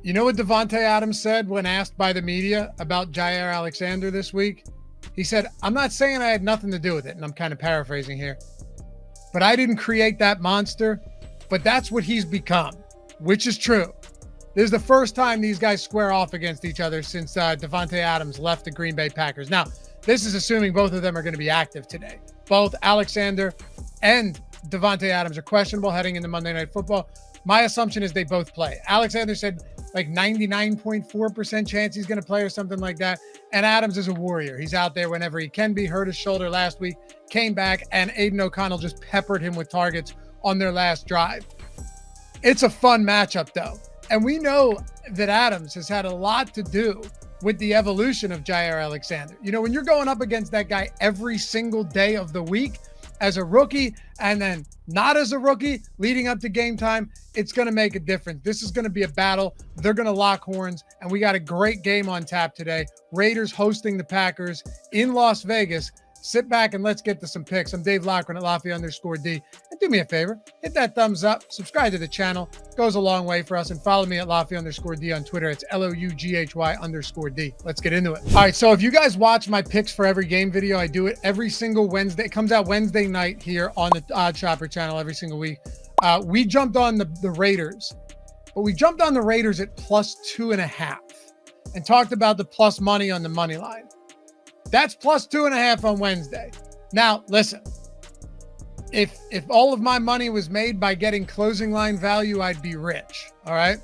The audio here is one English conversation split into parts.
You know what Devontae Adams said when asked by the media about Jair Alexander this week? He said, I'm not saying I had nothing to do with it, and I'm kind of paraphrasing here, but I didn't create that monster, but that's what he's become, which is true. This is the first time these guys square off against each other since Devontae Adams left the Green Bay Packers. Now, this is assuming both of them are going to be active today. Both Alexander and Devontae Adams are questionable heading into Monday Night Football. My assumption is they both play. Alexander said like 99.4% chance he's going to play or something like that. And Adams is a warrior. He's out there whenever he can be. Hurt his shoulder last week, came back, and Aiden O'Connell just peppered him with targets on their last drive. It's a fun matchup, though. And we know that Adams has had a lot to do with the evolution of Jair Alexander. You know, when you're going up against that guy every single day of the week as a rookie and then not as a rookie leading up to game time, it's going to make a difference. This is going to be a battle. They're going to lock horns, and we got a great game on tap today. Raiders hosting the Packers in Las Vegas. Sit back and let's get to some picks. I'm Dave Loughy at Loughy_D. And do me a favor, hit that thumbs up, subscribe to the channel. Goes a long way for us. And follow me at Loughy_D on Twitter. It's LOUGHY_D. Let's get into it. All right, so if you guys watch my picks for every game video, I do it every single Wednesday. It comes out Wednesday night here on the Odd Shopper channel every single week. We jumped on the Raiders, but we jumped on the Raiders at +2.5 and talked about the plus money on the money line. That's +2.5 on Wednesday. Now, listen, if all of my money was made by getting closing line value, I'd be rich. All right.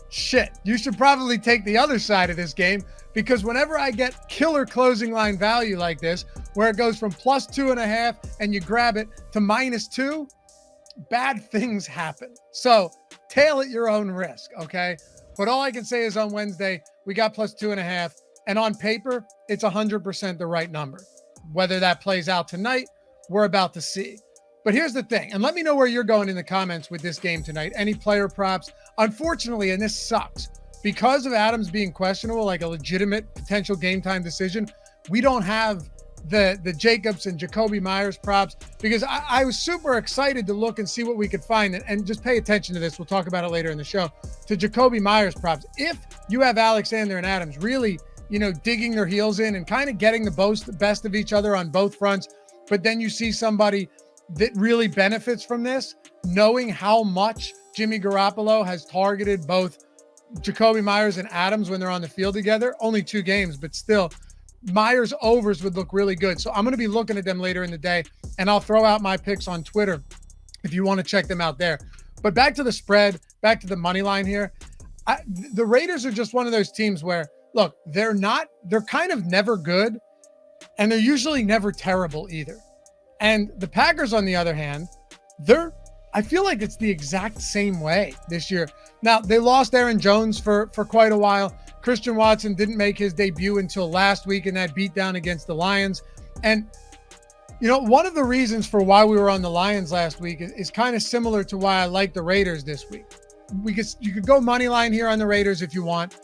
Shit. You should probably take the other side of this game, because whenever I get killer closing line value like this, where it goes from +2.5 and you grab it to -2, bad things happen. So tail at your own risk. Okay. But all I can say is on Wednesday, we got +2.5. And on paper, it's 100% the right number. Whether that plays out tonight, we're about to see. But here's the thing, and let me know where you're going in the comments with this game tonight. Any player props? Unfortunately, and this sucks, because of Adams being questionable, like a legitimate potential game time decision, we don't have the Jacobs and Jakobi Meyers props, because I was super excited to look and see what we could find. And just pay attention to this. We'll talk about it later in the show. To Jakobi Meyers props. If you have Alexander and Adams really, you know, digging their heels in and kind of getting the best of each other on both fronts, but then you see somebody that really benefits from this, knowing how much Jimmy Garoppolo has targeted both Jakobi Meyers and Adams when they're on the field together. Only 2 games, but still, Meyers overs would look really good. So I'm going to be looking at them later in the day, and I'll throw out my picks on Twitter if you want to check them out there. But back to the spread, back to the money line here. The Raiders are just one of those teams where, look, they're kind of never good, and they're usually never terrible either. And the Packers, on the other hand, I feel like it's the exact same way this year. Now, they lost Aaron Jones for quite a while. Christian Watson didn't make his debut until last week in that beatdown against the Lions. And, you know, one of the reasons for why we were on the Lions last week is kind of similar to why I like the Raiders this week. You could go money line here on the Raiders if you want.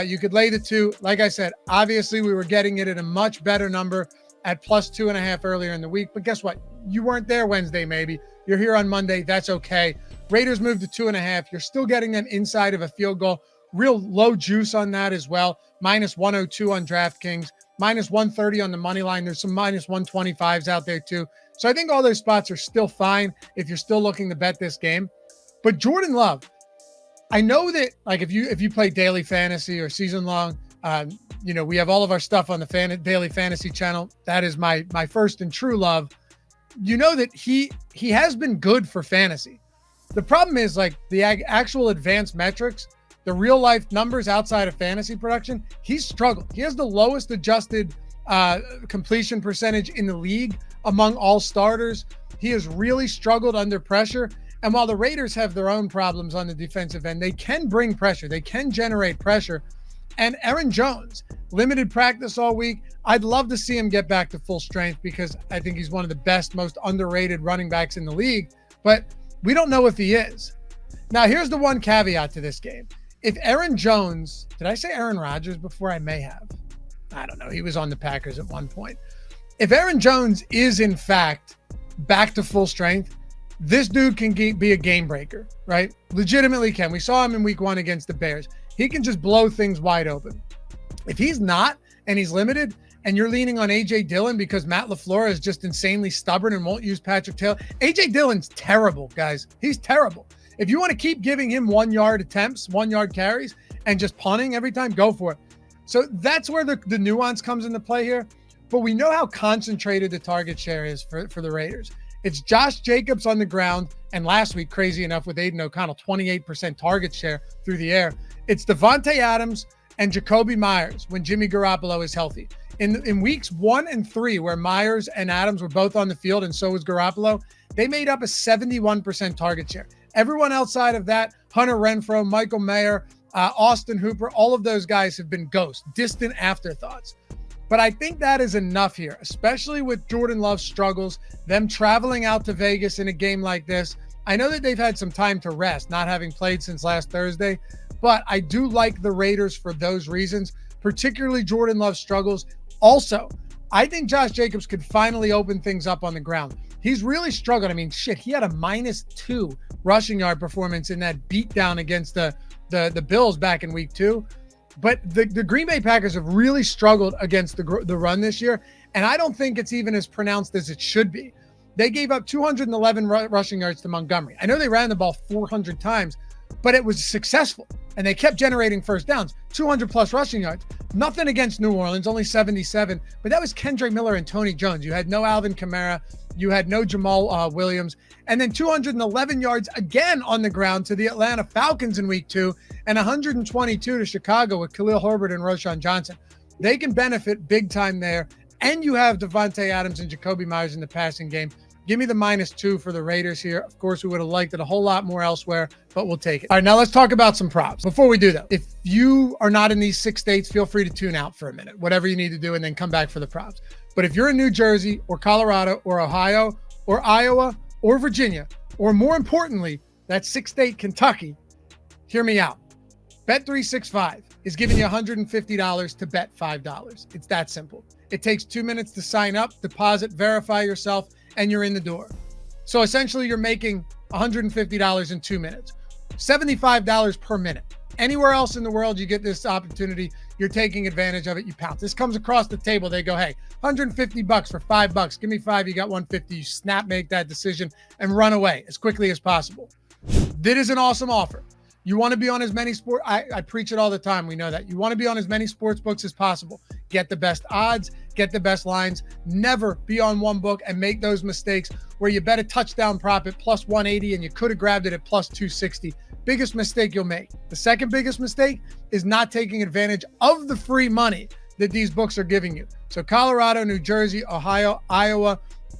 You could lay the 2. Like I said, obviously we were getting it at a much better number at +2.5 earlier in the week. But guess what? You weren't there Wednesday, maybe. You're here on Monday. That's okay. Raiders moved to 2.5. You're still getting them inside of a field goal. Real low juice on that as well. -102 on DraftKings, -130 on the money line. There's some -125s out there too. So I think all those spots are still fine if you're still looking to bet this game. But Jordan Love, I know that, like, if you play daily fantasy or season long, you know, we have all of our stuff on the daily fantasy channel. That is my first and true love. You know that he has been good for fantasy. The problem is, like, the actual advanced metrics, the real life numbers outside of fantasy production, he's struggled. He has the lowest adjusted completion percentage in the league among all starters. He has really struggled under pressure. And while the Raiders have their own problems on the defensive end, they can bring pressure. They can generate pressure. And Aaron Jones, limited practice all week. I'd love to see him get back to full strength, because I think he's one of the best, most underrated running backs in the league. But we don't know if he is. Now, here's the one caveat to this game. If Aaron Jones, did I say Aaron Rodgers before? I may have. I don't know. He was on the Packers at one point. If Aaron Jones is, in fact, back to full strength, this dude can be a game breaker, right? Legitimately can. We saw him in week 1 against the Bears. He can just blow things wide open. If he's not, and he's limited, and you're leaning on A.J. Dillon because Matt LaFleur is just insanely stubborn and won't use Patrick Taylor. A.J. Dillon's terrible, guys. He's terrible. If you want to keep giving him 1 yard attempts, 1 yard carries, and just punting every time, go for it. So that's where the nuance comes into play here. But we know how concentrated the target share is for the Raiders. It's Josh Jacobs on the ground, and last week, crazy enough, with Aiden O'Connell, 28% target share through the air. It's Devontae Adams and Jacoby Myers when Jimmy Garoppolo is healthy. In weeks 1 and 3, where Myers and Adams were both on the field and so was Garoppolo, they made up a 71% target share. Everyone outside of that, Hunter Renfrow, Michael Mayer, Austin Hooper, all of those guys have been ghosts, distant afterthoughts. But I think that is enough here, especially with Jordan Love's struggles, them traveling out to Vegas in a game like this. I know that they've had some time to rest, not having played since last Thursday, but I do like the Raiders for those reasons, particularly Jordan Love's struggles. Also, I think Josh Jacobs could finally open things up on the ground. He's really struggled. I mean, shit, he had a -2 rushing yard performance in that beatdown against the Bills back in week 2. But the Green Bay Packers have really struggled against the run this year, and I don't think it's even as pronounced as it should be. They gave up 211 rushing yards to Montgomery. I know they ran the ball 400 times, but it was successful, and they kept generating first downs, 200-plus rushing yards. Nothing against New Orleans, only 77, but that was Kendrick Miller and Tony Jones. You had no Alvin Kamara. You had no Jamal Williams. And then 211 yards again on the ground to the Atlanta Falcons in week 2 and 122 to Chicago with Khalil Herbert and Roschon Johnson. They can benefit big time there. And you have Devontae Adams and Jacoby Myers in the passing game. Give me the -2 for the Raiders here. Of course, we would have liked it a whole lot more elsewhere, but we'll take it. All right, now let's talk about some props. Before we do that, if you are not in these 6 states, feel free to tune out for a minute, whatever you need to do, and then come back for the props. But if you're in New Jersey or Colorado or Ohio or Iowa or Virginia, or more importantly, that 6th state, Kentucky, hear me out. Bet365 is giving you $150 to bet $5. It's that simple. It takes 2 minutes to sign up, deposit, verify yourself, and you're in the door. So essentially you're making $150 in 2 minutes, $75 per minute. Anywhere else in the world you get this opportunity, you're taking advantage of it, you pounce. This comes across the table, they go, hey, $150 for $5. Give me 5, you got 150. You snap, make that decision, and run away as quickly as possible. This is an awesome offer. You want to be on as many sports, I preach it all the time, we know that. You want to be on as many sports books as possible. Get the best odds, get the best lines. Never be on one book and make those mistakes where you bet a touchdown prop at plus 180 and you could have grabbed it at plus 260. Biggest mistake you'll make. The second biggest mistake is not taking advantage of the free money that these books are giving you. So Colorado, New Jersey, Ohio, Iowa,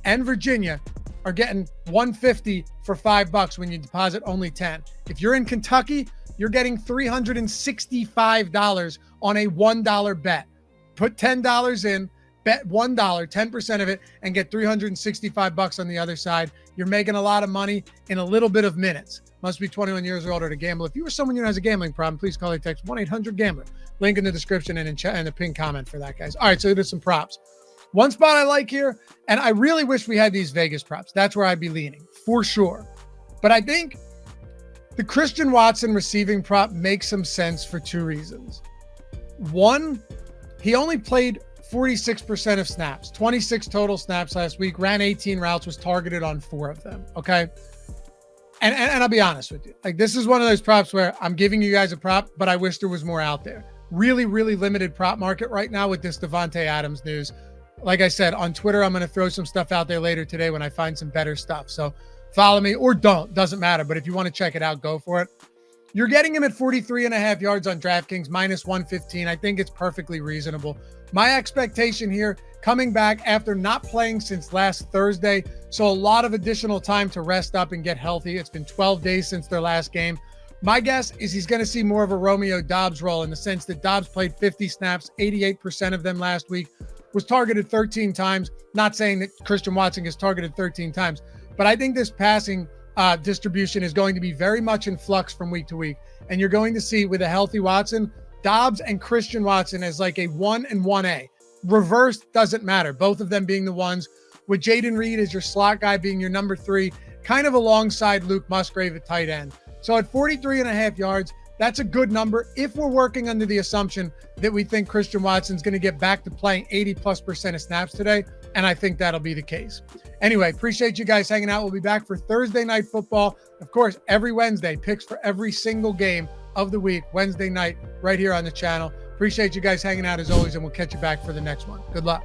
and Virginia are getting $150 for $5 when you deposit only 10. If you're in Kentucky, you're getting $365 on a $1 bet. Put $10 in, bet $1, 10% of it, and get $365 on the other side. You're making a lot of money in a little bit of minutes. Must be 21 years or older to gamble. If you or someone who has a gambling problem, please call or text 1-800-GAMBLER. Link in the description and in the pinned comment for that, guys. All right, so there's some props. One spot I like here, and I really wish we had these Vegas props. That's where I'd be leaning, for sure. But I think the Christian Watson receiving prop makes some sense for 2 reasons. One, he only played 46% of snaps, 26 total snaps last week, ran 18 routes, was targeted on 4 of them, okay? And I'll be honest with you. Like, this is one of those props where I'm giving you guys a prop, but I wish there was more out there. Really, really limited prop market right now with this Devontae Adams news. Like I said, on Twitter, I'm going to throw some stuff out there later today when I find some better stuff. So follow me or don't, doesn't matter. But if you want to check it out, go for it. You're getting him at 43.5 yards on DraftKings, minus 115. I think it's perfectly reasonable. My expectation here, coming back after not playing since last Thursday, so a lot of additional time to rest up and get healthy. It's been 12 days since their last game. My guess is he's going to see more of a Romeo Doubs role in the sense that Doubs played 50 snaps, 88% of them last week, was targeted 13 times. Not saying that Christian Watson gets targeted 13 times, but I think this passing distribution is going to be very much in flux from week to week. And you're going to see with a healthy Watson, Doubs and Christian Watson as like a 1 and 1A. Reverse doesn't matter. Both of them being the ones, with Jaden Reed as your slot guy being your number 3, kind of alongside Luke Musgrave at tight end. So at 43.5 yards, That's a good number if we're working under the assumption that we think Christian Watson's going to get back to playing 80+% of snaps today. And I think that'll be the case. Anyway, appreciate you guys hanging out. We'll be back for Thursday Night Football. Of course, every Wednesday, picks for every single game of the week, Wednesday night, right here on the channel. Appreciate you guys hanging out as always, and we'll catch you back for the next one. Good luck.